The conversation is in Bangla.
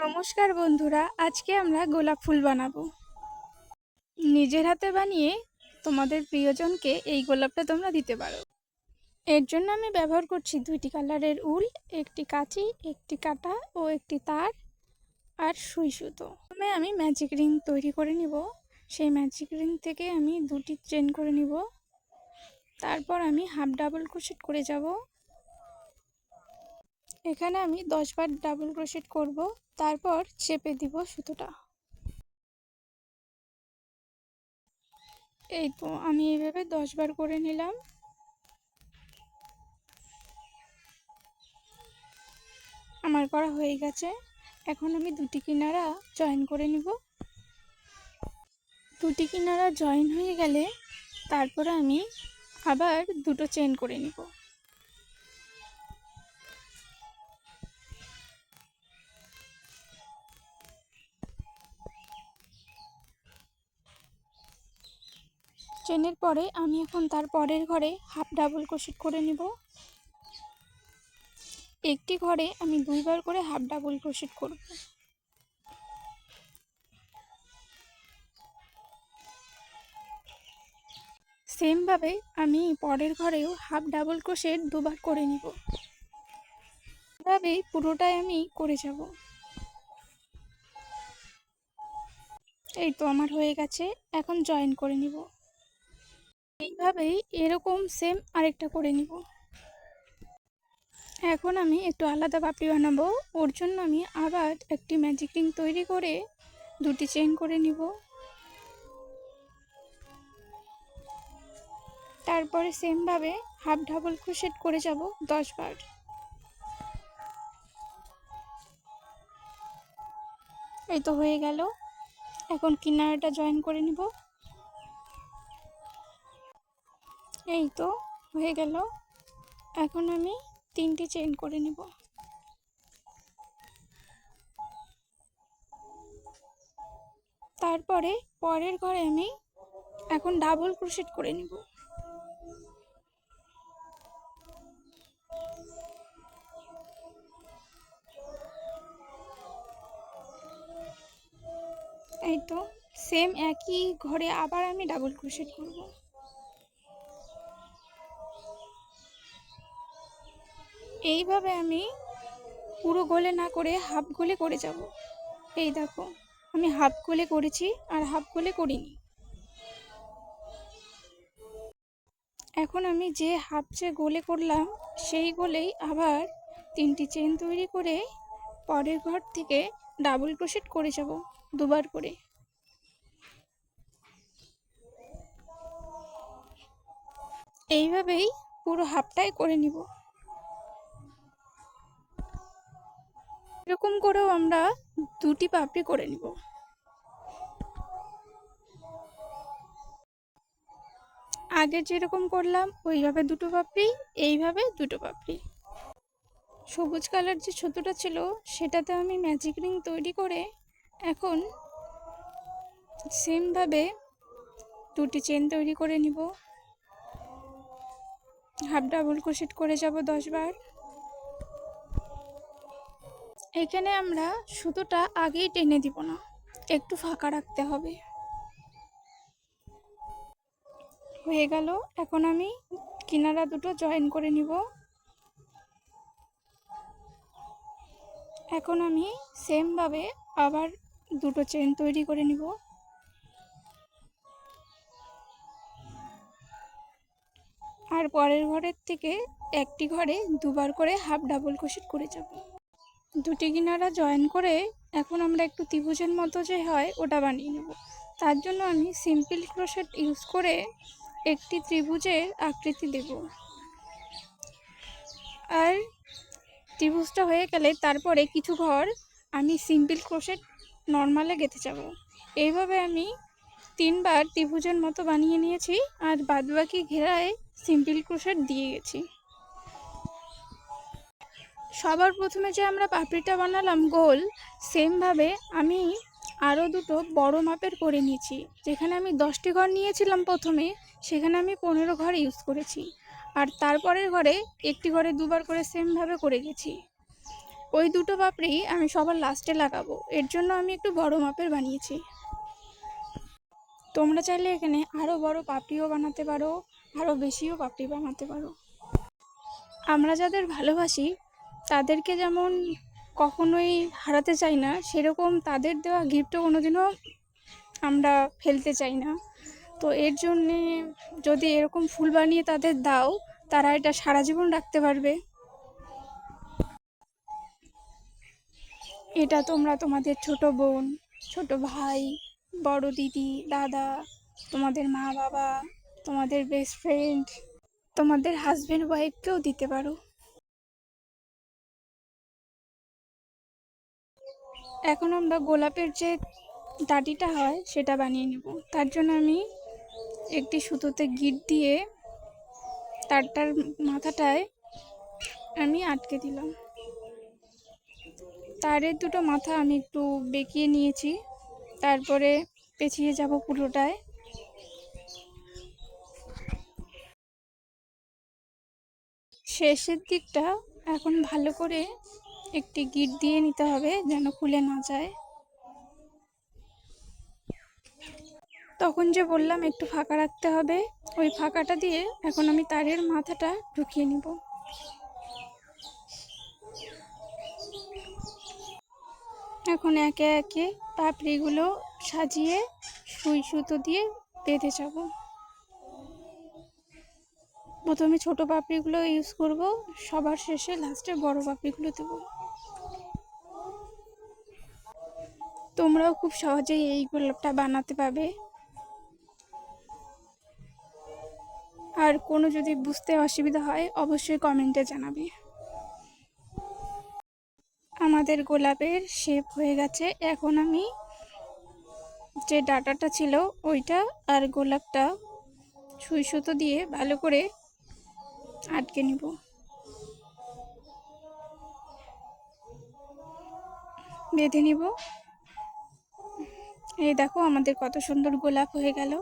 নমস্কার বন্ধুরা, আজকে আমরা গোলাপ ফুল বানাবো। নিজের হাতে বানিয়ে তোমাদের প্রিয়জনকে এই গোলাপটা তোমরা দিতে পারো। এর জন্য আমি ব্যবহার করছি 2টি কালারের উল, একটি কাঁচি, একটি কাঁটা ও একটি তার আর সুই সুতো। প্রথমে আমি ম্যাজিক রিং তৈরি করে নিব। সেই ম্যাজিক রিং থেকে আমি 2টি চেন করে নিব। তারপর আমি হাফ ডাবল ক্রোশেট করে যাব। এখানে আমি 10 বার ডাবল ক্রোশেট করব, তারপর চেপে দিব সুতোটা। এই তো আমি এইভাবে 10 বার করে নিলাম। আমার করা হয়ে গেছে। এখন আমি 2টি কিনারা জয়েন করে নিব। 2টি কিনারা জয়েন হয়ে গেলে তারপরে আমি আবার 2টো চেন করে নিব। চেনের পরে আমি এখন তার পরের ঘরে হাফ ডাবল ক্রোশেট করে নিব। একটি ঘরে আমি 2 বার করে হাফ ডাবল ক্রোশেট করব। সেম ভাবে আমি পরের ঘরেও হাফ ডাবল ক্রোশেট 2 বার করে নিব। এভাবেই পুরোটাই আমি করে যাব। এই তো আমার হয়ে গেছে। এখন জয়েন করে নিব। এইভাবেই এরকম সেম আরেকটা করে নিব। এখন আমি একটু আলাদা পাপড়ি বানাবো। ওর জন্য আমি আবার একটি ম্যাজিক রিং তৈরি করে 2টি চেন করে নিব। তারপরে সেম ভাবে হাফ ডাবল ক্রোশেট করে যাব 10 বার। এই তো হয়ে গেল। এখন কিনারাটা জয়েন করে নিব। এই তো হয়ে গেল। এখন আমি 3টি চেন করে নিব। তারপরে পরের ঘরে আমি এখন ডাবল ক্রোশেট করে নিব। এই তো সেম একই ঘরে আবার আমি ডাবল ক্রোশেট করব। এইভাবে আমি পুরো গোলে না করে হাফ গোলে করে যাব। এই দেখো আমি হাফ গোলে করেছি আর হাফ গোলে করিনি। এখন আমি যে হাফ যে গোলে করলাম সেই গোলেই আবার 3টি চেন তৈরি করে পরের ঘর থেকে ডাবল ক্রোশেট করে যাব 2 বার করে। এইভাবেই পুরো হাফটাই করে নিব। এরকম করেও আমরা 2টি পাপড়ি করে নিব। আগে যেরকম করলাম ওইভাবে 2টো পাপড়ি, এইভাবে 2টো পাপড়ি। সবুজ কালার যে সুতোটা ছিল সেটাতে আমি ম্যাজিক রিং তৈরি করে এখন সেমভাবে 2টি চেন তৈরি করে নিব। হাফ ডাবল ক্রোশেট করে যাব 10 বার। এখানে আমরা সুতোটা আগেই টেনে দিব না, একটু ফাঁকা রাখতে হবে। হয়ে গেল। এখন আমি কিনারা 2টো জয়েন করে নিব। এখন আমি সেমভাবে আবার 2টো চেন তৈরি করে নিব। আর পরের ঘরের থেকে একটি ঘরে 2 বার করে হাফ ডাবল ক্রোশেট করে যাব। 2টি কিনারা জয়েন করে এখন আমরা একটু ত্রিভুজের মতো যে হয় ওটা বানিয়ে নেব। তার জন্য আমি সিম্পল ক্রোশেট ইউজ করে একটি ত্রিভুজের আকৃতি দেব। আর ত্রিভুজটা হয়ে গেলে তারপরে কিছু ঘর আমি সিম্পল ক্রোশেট নর্মালে গেঁথে যাব। এইভাবে আমি 3 বার ত্রিভুজের মতো বানিয়ে নিয়েছি আর বাদবাকি ঘেরায় সিম্পল ক্রোশেট দিয়ে গেছি। সবার প্রথমে যে আমরা পাপড়িটা বানালাম গোল, সেমভাবে আমি আরও 2টো বড় মাপের করে নিয়েছি। যেখানে আমি 10টি ঘর নিয়েছিলাম প্রথমে, সেখানে আমি 15 ঘর ইউজ করেছি। আর তারপরের ঘরে একটি ঘরে 2 বার করে সেমভাবে করে গেছি। ওই দুটো পাপড়ি আমি সবার লাস্টে লাগাবো, এর জন্য আমি একটু বড় মাপের বানিয়েছি। তোমরা চাইলে এখানে আরও বড় পাপড়িও বানাতে পারো, আরও বেশিও পাপড়ি বানাতে পারো। আমরা যাদের ভালোবাসি তাদেরকে যেমন কখনোই হারাতে চাই না, সেরকম তাদের দেওয়া গিফটও কোনোদিনও আমরা ফেলতে চাই না। তো এর জন্যে যদি এরকম ফুল বানিয়ে তাদের দাও, তারা এটা সারা জীবন রাখতে পারবে। এটা তোমরা তোমাদের ছোট বোন, ছোট ভাই, বড় দিদি, দাদা, তোমাদের মা বাবা, তোমাদের বেস্ট ফ্রেন্ড, তোমাদের হাজব্যান্ড ওয়াইফকেও দিতে পারো। এখন আমরা গোলাপের যে ডাঁটিটা হয় সেটা বানিয়ে নেব। তার জন্য আমি একটি সুতোতে গিট দিয়ে তারটার মাথাটায় আমি আটকে দিলাম। তারের দুটো মাথা আমি একটু বেঁকিয়ে নিয়েছি, তারপরে পেঁচিয়ে যাব পুরোটায়। শেষের দিকটা এখন ভালো করে একটি গিট দিয়ে নিতে হবে যেন খুলে না যায়। তখন যে বললাম একটু ফাঁকা রাখতে হবে, ওই ফাঁকাটা দিয়ে এখন আমি তারের মাথাটা ঢুকিয়ে নিব। এখন একে একে পাপড়িগুলো সাজিয়ে সুই সুতো দিয়ে বেঁধে যাব। প্রথমে ছোট পাপড়িগুলো ইউজ করব, সবার শেষে লাস্টে বড় পাপড়িগুলো দেব। তোমরাও খুব সহজেই এই গোলাপটা বানাতে পারবে। আর কোনো যদি বুঝতে অসুবিধা হয় অবশ্যই কমেন্টে জানাবে। আমাদের গোলাপের শেপ হয়ে গেছে। এখন আমি যে ডাটাটা ছিল ওইটা আর গোলাপটা সুই সুতো দিয়ে ভালো করে আটকে নিব। বেঁধে নিব। এই দেখো আমাদের কত সুন্দর গোলাপ হয়ে গেল।